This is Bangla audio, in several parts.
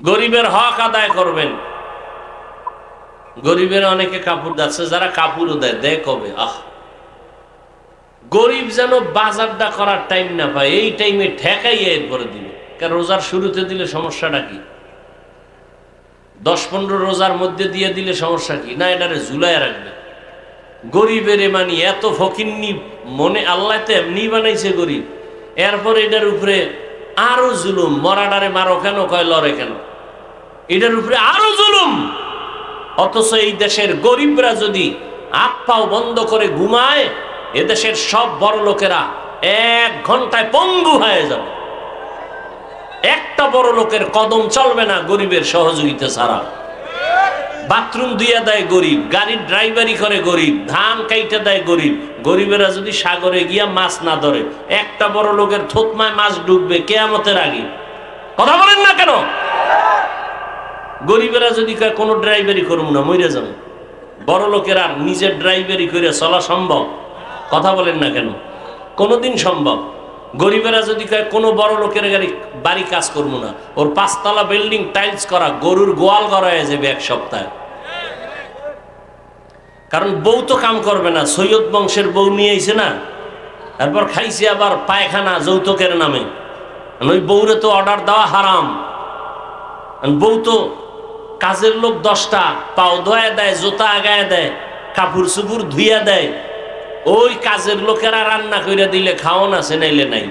গরিবের হক আদায় করবেন। গরিবের অনেকে কাপড় দিচ্ছে, যারা কাপড়ও দেয় কবে? গরিব যেন বাজারটা করার টাইম না পায়, এই টাইমে ঠেকাই এরপরে দিবে। কারণ রোজার শুরুতে দিলে সমস্যাটা কি? 10-15 রোজার মধ্যে দিয়ে দিলে সমস্যা কি? না, এটারে ঝুলায় রাখবে। গরিবের মানে এত ফকিন্নি মনে, আল্লাহ তো এমনি বানাইছে গরিব, এরপরে এটার উপরে আরো জুলুম। মরাডারে মারো কেন, কয় লড়ে কেন, এটার উপরে আরো জুলুম। অথচ এই দেশের গরিবরা যদি হাত পাও বন্ধ করে ঘুমায়, এদেশের সব বড় লোকেরা 1 ঘন্টায় পঙ্গু হয়ে যাবে। একটা বড় লোকের কদম চলবে না গরিবের সহযোগিতা ছাড়া। বাথরুম দিয়ে দেয় গরিব, গাড়ির ড্রাইভারি করে গরিব, ধান কাইটে দেয় গরিব। গরিবেরা যদি সাগরে গিয়া মাছ না ধরে, একটা বড় লোকের থতমায় মাছ ডুববে কিয়ামতের আগে। কথা বলেন না কেন? গরিবেরা যদি কয় কোনো ড্রাইভারি করবো না, মরে যাবে। বড় লোকেরা নিজের ড্রাইভারি করে চলা সম্ভব? কথা বলেন না কেন? কোনোদিন সম্ভব? গরিবেরা যদি কয় কোনো বড় লোকের বাড়ি কাজ করবো না, ওর 5 তলা বিল্ডিং টাইলস করা, গরুর গোয়াল করা হয়ে যাবে 1 সপ্তাহে। কারণ বউ তো কাম করবে না, সৈয়দ বংশের বউ নিয়ে আইছে না, তারপর খাইছে আবার পায়খানা যৌতুকের নামে। ওই বউরে তো অর্ডার দেওয়া হারাম। বউ তো কাজের লোক 10টা, পাও ধোয়া দেয়, জুতা আগায় দেয়, কাপড় চুপুর ধুইয়া দেয়। ওই কাজের লোকেরা রান্না করে দিলে খাওয়ান আছে, নাইলে নাই।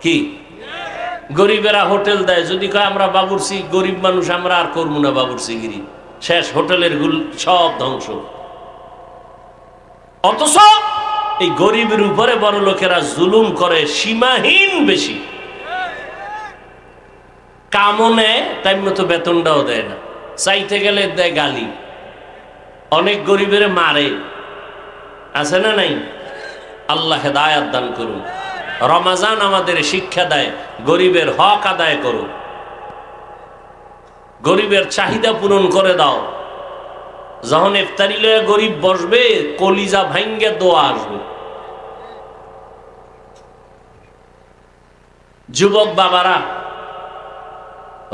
কি গরিবেরা হোটেল দেয়, যদি কয় আমরা বাবুর্চি, গরিব মানুষ আমরা আর করবো না বাবুর্চিগিরি, শেষ, হোটেলের গুল সব ধ্বংস। অথচ এই গরিবের উপরে বড় লোকেরা জুলুম করে সীমাহীন বেশি। কামও নেয়, টাইম মতো বেতনটাও দেয় না, চাইতে গেলে দেয় গালি। অনেক গরিবের মারে, আছে না নাই? আল্লাহ হেদায়াত দান করুন। রমাজান আমাদের শিক্ষা দেয় গরিবের হক আদায় করো, গরিবের চাহিদা পূরণ করে দাও। যখন ইফতারি লয়ে গরিব বসবে, কলিজা ভাঙ্গে দোয়া আসবে। যুবক বাবারা,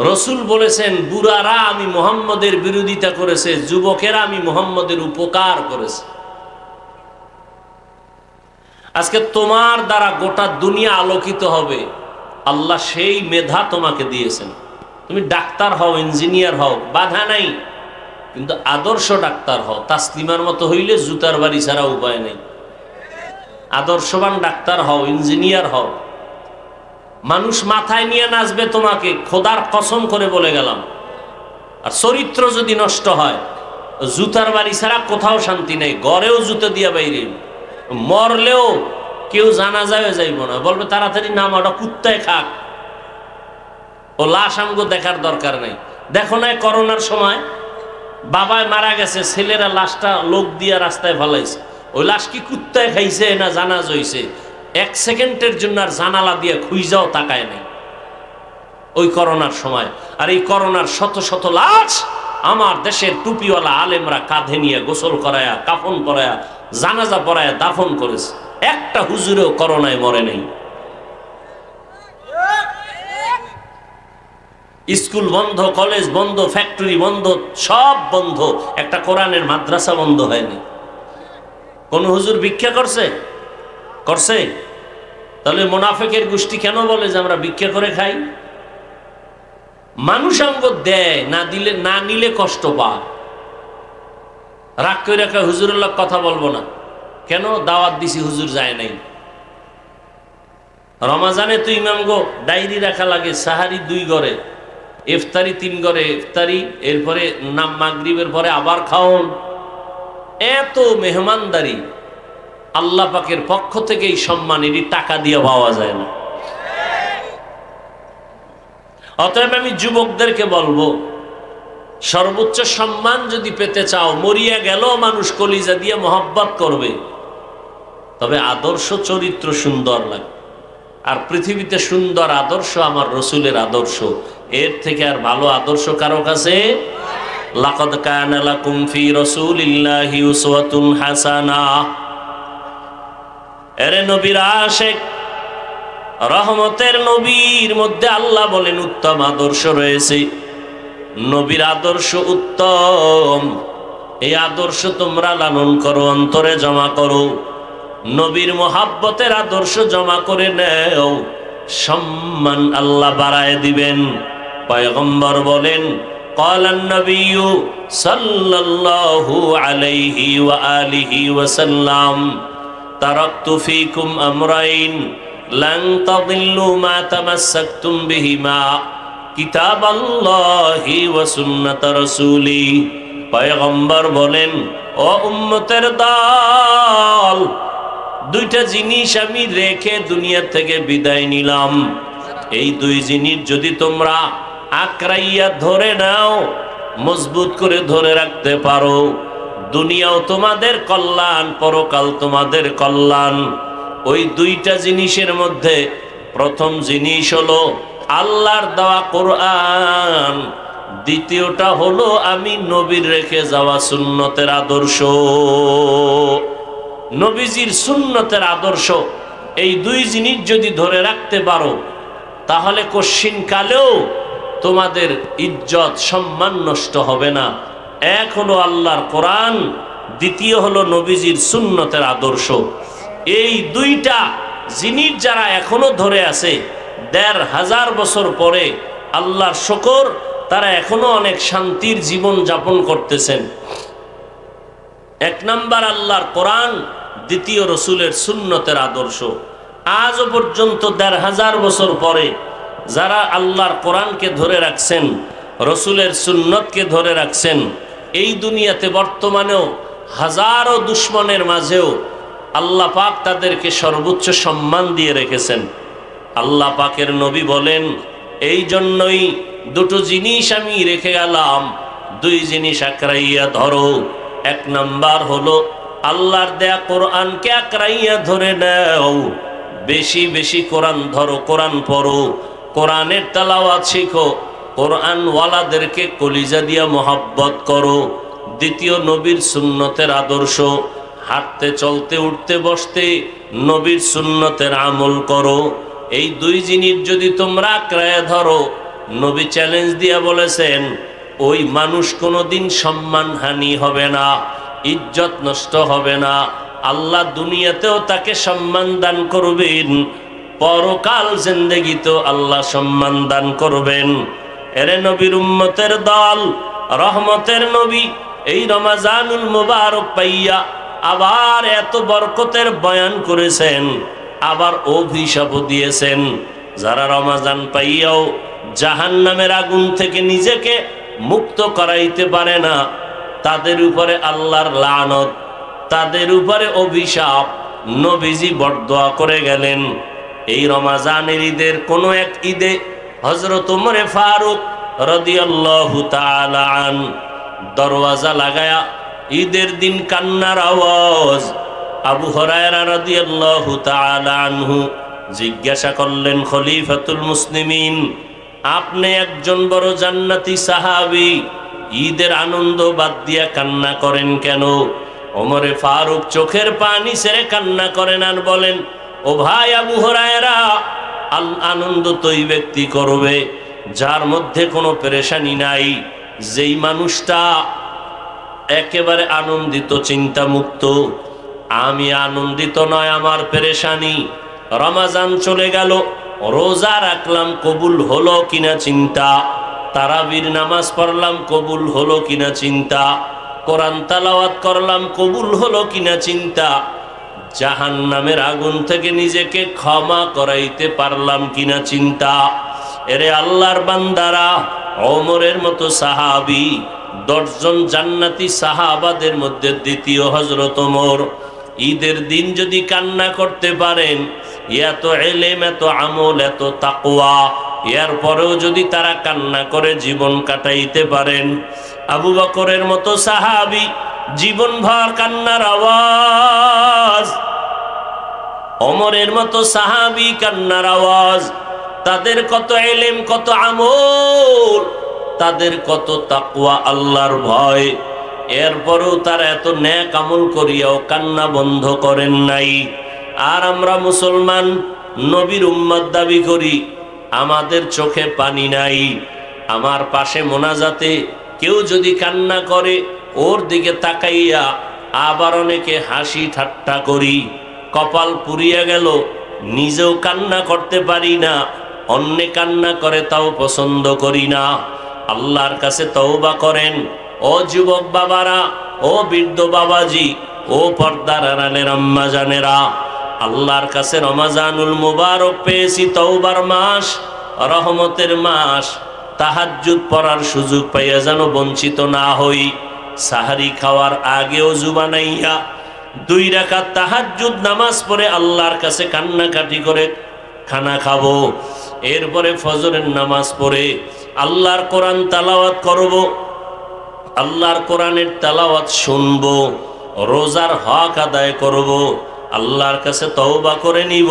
রসুল বলেছেন বুড়ারা আমি মুহাম্মদের বিরোধিতা করেছে, যুবকেরা আমি মুহাম্মদের উপকার করেছে। আজকে তোমার দ্বারা গোটা দুনিয়া আলোকিত হবে, আল্লাহ সেই মেধা তোমাকে দিয়েছেন। তুমি ডাক্তার হও, ইঞ্জিনিয়ার হও, বাধা নাই, কিন্তু আদর্শ ডাক্তার হও। তাসলিমার মতো হইলে জুতার বাড়ি ছাড়া উপায় নেই। আদর্শবান ডাক্তার হও, ইঞ্জিনিয়ার হও। মানুষ মাথায় নিয়ে নাচবে তোমাকে, খোদার কসম করে বলে গেলাম। আর চরিত্র যদি নষ্ট হয়, জুতার বাড়ি ছাড়া কোথাও শান্তি নেই। ঘরেও জুতো দিয়া বাইরে, মরলেও কেউ জানাজায় যাইব না, বলবে তাড়াতাড়ি নাম, ওটা কুত্তায় খাক, ও লাশ আমগো দেখার দরকার নেই। দেখো না করোনার সময় বাবায় মারা গেছে, ছেলেরা লাশটা লোক দিয়া রাস্তায় ফেলাইছে, ওই লাশ কি কুত্তায় খাইছে না জানাজ হইছে, 1 সেকেন্ডের জন্য আর জানালা দিয়ে খুইজাও তাকায় নাই ওই করোনার সময়। আর এই করোনার শত শত লাশ আমার দেশের টুপিওয়ালা আলেমরা কাঁধে নিয়ে গোসল করায়া, কাফন পরায়া, জানাজা পরায়া দাফন করেছে। একটা হুজুরেও করোনায় মরে নেই। স্কুল বন্ধ, কলেজ বন্ধ, ফ্যাক্টরি বন্ধ, সব বন্ধ, একটা কোরআনের মাদ্রাসা বন্ধ হয়নি। কোন হুজুর ভিক্ষা করছে? করছে? তাহলে মুনাফিকের গোষ্ঠী কেন বলে যে আমরা ভিক্ষা করে খাই? মানুষ অঙ্গ দেয়, না দিলে, না নিলে কষ্ট পায়। রাগ করে রাখা হুজুরের লোক কথা বলবো না, কেন? দাওয়াত দিছি, হুজুর যায় নাই। রমাজানে তো ইমামগো ডায়েরি রাখা লাগে, সাহারি 2 ঘরে, ইফতারি 3 ঘরে, ইফতারি এরপরে নাম মাগরিবের পরে আবার খাওন। এত মেহমানদারি আল্লাহ পাকের পক্ষ থেকে এই সম্মান, এটি টাকা দিয়ে পাওয়া যায় না। অতএব আমি যুবকদেরকে বলবো, সর্বোচ্চ সম্মান যদি পেতে চাও, মরিয়া গেল মানুষ কলিজা দিয়ে মহব্বত করবে, তবে আদর্শ চরিত্র সুন্দর লাগে। আর পৃথিবীতে সুন্দর আদর্শ আমার রসুলের আদর্শ, এর থেকে আর ভালো আদর্শ কারো কাছে? লাকাদ কানা লাকুম ফি রাসূলিল্লাহি উসওয়াতুন হাসানাহ। এরে নবীর আশিক, রহমতের নবীর মধ্যে আল্লাহ বলেন উত্তম আদর্শ রয়েছে। নবীর আদর্শ উত্তম, এই আদর্শ তোমরা লালন করো, অন্তরে জমা করো। নবীর মোহাব্বতের আদর্শ জমা করে নেও, সম্মান আল্লাহ বাড়ায় দিবেন। পয়গম্বর বলেন ক্বালান নবিয়্যু সাল্লাল্লাহু আলাইহি ওয়া আলিহি ওয়াসাল্লাম তারাকতু ফীকুম আমরাইন লান তাদিল্লু মা তামাসসাকতুম বিহিমা কিতাবাল্লাহি ওয়া সুন্নাত রাসূলি। পয়গম্বর বলেন, ও উম্মতের দল, দুইটা জিনিস আমি রেখে দুনিয়া থেকে বিদায় নিলাম। এই দুই জিনিস যদি তোমরা আঁকড়াইয়া ধরে নাও, মজবুত করে ধরে রাখতে পারো, দুনিয়াও তোমাদের কল্যাণ, পরকাল তোমাদের কল্যাণ। ওই দুইটা জিনিসের মধ্যে প্রথম জিনিস হলো আল্লাহর দেওয়া কোরআন, দ্বিতীয়টা হলো আমি নবীর রেখে যাওয়া সুন্নতের আদর্শ, নবীজির সুন্নতের আদর্শ। এই দুই জিনিস যদি ধরে রাখতে পারো, তাহলে কশ্চিন কালেও তোমাদের ইজ্জত সম্মান নষ্ট হবে না। এক হলো আল্লাহর কোরআন, দ্বিতীয় হলো নবীজির সুন্নতের আদর্শ। এই দুইটা জিনিস যারা এখনো ধরে আছে, ১৫০০ বছর পরে আল্লাহর শুকর, তারা এখনো অনেক শান্তির জীবন যাপন করতেছেন। এক নাম্বার আল্লাহর কোরআন, দ্বিতীয় রসুলের সুন্নতের আদর্শ। আজও পর্যন্ত ১৫০০ বছর পরে যারা আল্লাহর কোরআনকে ধরে রাখছেন, রসুলের সুন্নতকে ধরে রাখছেন, এই দুনিয়াতে বর্তমানেও হাজারো দুশ্মনের মাঝেও আল্লাহ পাক তাদেরকে সর্বোচ্চ সম্মান দিয়ে রেখেছেন। আল্লাহ পাকের নবী বলেন, এই জন্যই দুটো জিনিস আমি রেখে গেলাম, দুই জিনিস আঁকড়াইয়া ধরো। এক নাম্বার হলো আল্লাহর দেয়া কোরআনকে আঁকড়াইয়া ধরে নাও, বেশি বেশি কোরআন ধরো, কোরআন পড়ো, কোরআনের তেলাওয়াত শিখো, কোরআনওয়ালাদেরকে কলিজা দিয়া মোহাব্বত করো। দ্বিতীয় নবীর সুন্নতের আদর্শ, হাঁটতে চলতে উঠতে বসতে নবীর সুন্নতের আমল করো। এই দুই জিনিস যদি তোমরা আঁকড়াইয়া ধরো, নবী চ্যালেঞ্জ দিয়া বলেছেন, ওই মানুষ কোনোদিন সম্মানহানি হবে না, ইজ্জত নষ্ট হবে না, আল্লাহ দুনিয়াতেও তাকে সম্মান দান করবেন, পরকাল জিন্দেগিতেও আল্লাহ সম্মান দান করবেন। এরে নবীর উম্মতের দল, রহমতের নবী এই রমাজানুল মুবারক পাইয়া আবার এত বরকতের বয়ান করেছেন, আবার অভিশাপ দিয়েছেন। যারা রমাজান পাইয়াও জাহান্নামের আগুন থেকে নিজেকে মুক্ত করাইতে পারে না, তাদের উপরে আল্লাহর লানত, তাদের উপরে অভিশাপ। নবীজি বরদোয়া করে গেলেন। এই রমাজানের ঈদের কোন এক ঈদে হযরত ওমরে ফারুক রাদিয়াল্লাহু তাআলা আন দরওয়াজা লাগায়া ঈদের দিন কান্নার আওয়াজ। আবু হুরায়রা রাদিয়াল্লাহু তাআলা আনহু জিজ্ঞাসা করলেন, খলিফাতুল মুসলিমিন, আপনি একজন বড় জান্নাতি সাহাবী, ঈদের আনন্দ বাদ দিয়া কান্না করেন কেন? ওমরে ফারুক চোখের পানি ছেড়ে কান্না করেন আর বলেন, ও ভাই আবু হুরায়রা, আনন্দ তো ওই ব্যক্তি করবে যার মধ্যে কোনো পেরেশানি নাই, যেই মানুষটা একেবারে আনন্দিত, চিন্তা মুক্ত। আমি আনন্দিত নয়, আমার পেরেশানি। রমাজান চলে গেল, রোজা রাখলাম, কবুল হলো কিনা চিন্তা, তারাবির নামাজ পড়লাম, কবুল হলো কিনা চিন্তা, কোরআন তেলাওয়াত করলাম, কবুল হলো কিনা চিন্তা, জাহান্নামের আগুন থেকে নিজেকে ক্ষমা করাইতে পারলাম কিনা চিন্তা। এরে আল্লাহর বান্দারা, ওমরের মতো সাহাবী, 10 জন জান্নাতি সাহাবাদের মধ্যে দ্বিতীয় হযরত ওমর, ঈদের দিন যদি কান্না করতে পারেন, এত ইলম, এত আমল, এত তাকওয়া, এরপরেও যদি তারা কান্না করে জীবন কাটাইতে পারেন, আবু বকরের মতো সাহাবী জীবনভর কান্নার আওয়াজ, ওমরের মতো সাহাবী কান্নার আওয়াজ। তাদের কত ইলম, কত আমল, তাদের কত তাকওয়া, আল্লাহর ভয়, এরপরেও তারা এত নেক আমল করিয়াও কান্না বন্ধ করেন নাই। আর আমরা মুসলমান নবীর উম্মত দাবি করি, আমাদের চোখে পানি নাই। আমার পাশে মোনাজাতে কেউ যদি কান্না করে, ওর দিকে তাকাইয়া আবার অনেকে হাসি ঠাট্টা করি, কপাল পুড়িয়া গেল, নিজেও কান্না করতে পারি না, অন্যে কান্না করে তাও পছন্দ করি না। আল্লাহর কাছে তওবা করেন ও যুবক বাবারা, ও বৃদ্ধ বাবাজি, ও পর্দার আড়ালের আম্মা জানেরা। আল্লাহর কাছে রমজানুল মুবারক পেয়েছি, তওবার মাস, রহমতের মাস। তাহাজ্জুদ পড়ার সুযোগ পাইয়া যেন বঞ্চিত না হই। সাহারি খাওয়ার আগে ওযু বানাইয়া 2 রাকাত তাহাজ্জুদ নামাজ পড়ে আল্লাহর কাছে কান্নাকাটি করে খানা খাবো। এরপরে ফজরের নামাজ পড়ে আল্লাহর কোরআন তেলাওয়াত করব, আল্লাহর কোরআনের তেলাওয়াত শুনবো, রোজার হক আদায় করব, আল্লাহর কাছে তওবা করে নিব।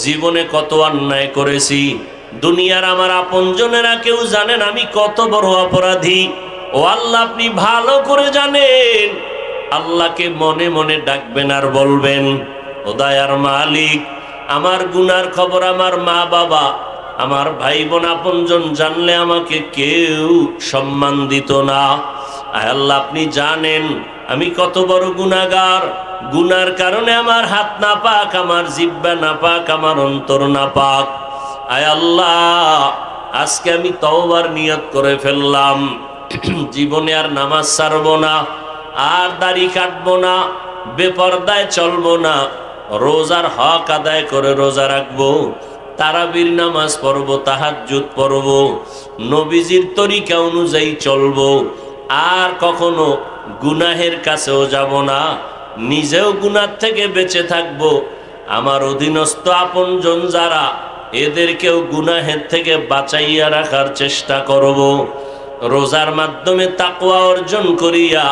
জীবনে কত অন্যায় করেছি, দুনিয়ার আমার আপনজনেরা কেউ জানেন আমি কত বড় অপরাধী। ও আল্লাহ, আপনি ভালো করে জানেন। আল্লাহকে মনে মনে ডাকবেন আর বলবেন, ও দয়ার মালিক, আমার গুনার খবর আমার মা বাবা, আমার ভাই বোন আপনজন জানলে আমাকে কেউ সম্মান দিত না। আয় আল্লাহ, আপনি জানেন আমি কত বড় গুনাহগার। গুনার কারণে আমার হাত নাপাক, আমার জিহ্বা নাপাক, আমার অন্তর নাপাক। আয় আল্লাহ, আজকে আমি তওবার নিয়ত করে ফেললাম, জীবনে আর নামাজ ছাড়বো না, আর দাড়ি কাটবো না, বেপরদায় চলবো না, রোজার হক আদায় করে রোজা রাখবো, তারাবির নামাজ পড়বো, তাহাজ্জুদ পড়বো, নবীজির তরিকা অনুযায়ী চলবো, আর কখনো গুনাহের কাছেও যাব না, নিজেও গুনার থেকে বেঁচে থাকবো। আমার অধীনস্থ আপনজন যারা, এদেরকেও গুনাহের থেকে বাঁচাইয়া রাখার চেষ্টা করব। রোজার মাধ্যমে তাকওয়া অর্জন করিয়া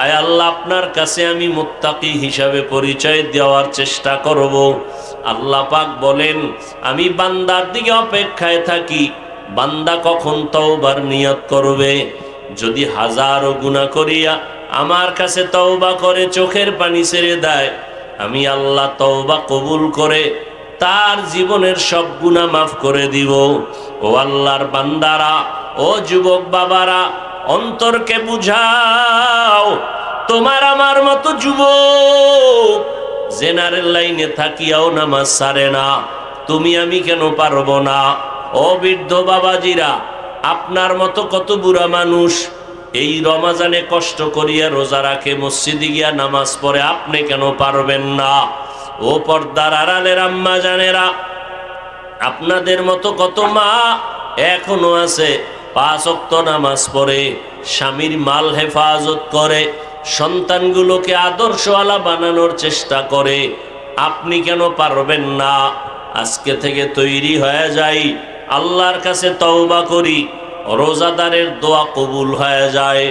আয় আল্লাহ, আপনার কাছে আমি মুত্তাকি হিসাবে পরিচয় দেওয়ার চেষ্টা করব। আল্লাহ পাক বলেন, আমি বান্দার দিকে অপেক্ষায় থাকি, বান্দা কখন তওবার নিয়ত করবে। যদি হাজারো গুনাহ করিয়া আমার কাছে তওবা করে চোখের পানি ছেড়ে দেয়, আমি আল্লাহ তওবা কবুল করে তার জীবনের সব গুনাহ মাফ করে দিব। ও আল্লাহর বান্দারা, ও যুবক বাবারা, অন্তরকে বুঝাও। তোমার আমার মতো যুবক জেনারেল লাইনে থাকিয়াও নামাজ ছাড়ে না, তুমি আমি কেন পারবো না? ও বৃদ্ধ বাবাজিরা, আপনার মতো কত বুড়া মানুষ এই রমজানে কষ্ট করিয়া রোজা রাখে, মসজিদে গিয়া নামাজ পড়ে, আপনি কেন পারবেন না? ও পর্দার আড়ালের আম্মা জানেরা, আপনাদের মতো কত মা এখনো আছে 5 ওয়াক্ত নামাজ পড়ে, স্বামীর মাল হেফাজত করে, সন্তানগুলোকে আদর্শওয়ালা বানানোর চেষ্টা করে, আপনি কেন পারবেন না? আজকে থেকে তৈরি হয়ে যাই, আল্লাহর কাছে তওবা করি, রোজাদারের দোয়া কবুল হয়ে যায়।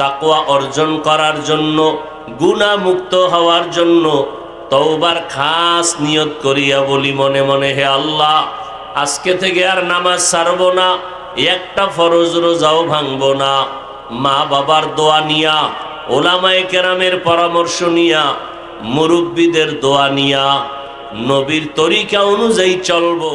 তাকওয়া অর্জন করার জন্য, গুনাহ মুক্ত হওয়ার জন্য তওবার খাস নিয়ত করিয়া বলি মনে মনে, হে আল্লাহ, আজকে থেকে আর নামাজ ছাড়বো না, একটা ফরজ রোজাও ভাঙবো না। মা বাবার দোয়া নিয়া, ওলামায়ে কেরামের পরামর্শ নিয়া, মুরব্বীদের দোয়া নিয়া, নবীর তরিকা অনুযায়ী চলবো।